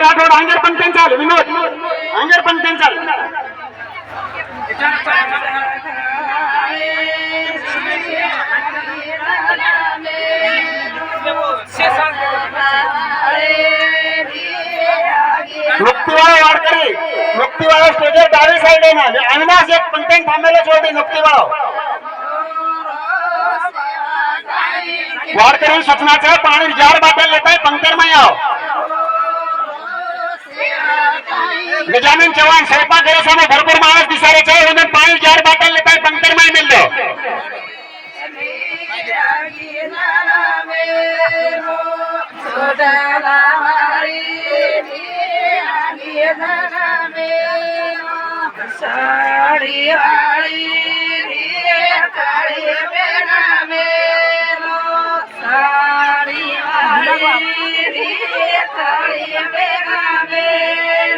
राठोड अंगेर पण त्यांचा विनोद अंगेर पण त्यांचा मुक्तीवाळा वाडकरी मुक्तीवाळा स्टेजर डावी साइड आहे ना अविनाश एक पंटेन थांबेला जोडे मुक्तीवाळा वाडकरी सूचनाचं पाणी जार बाटल लेता है पंक्तर में आओ गजानन चव्हाण स्वयंपाक घरासमोर भरपूर माणूस दिसायचे आहे म्हणून पाणी जार बाटल लेता है पंक्तर में मिळलो साड़ी वाली काली बेना मेरो साड़ी वाली काली बेना मेरो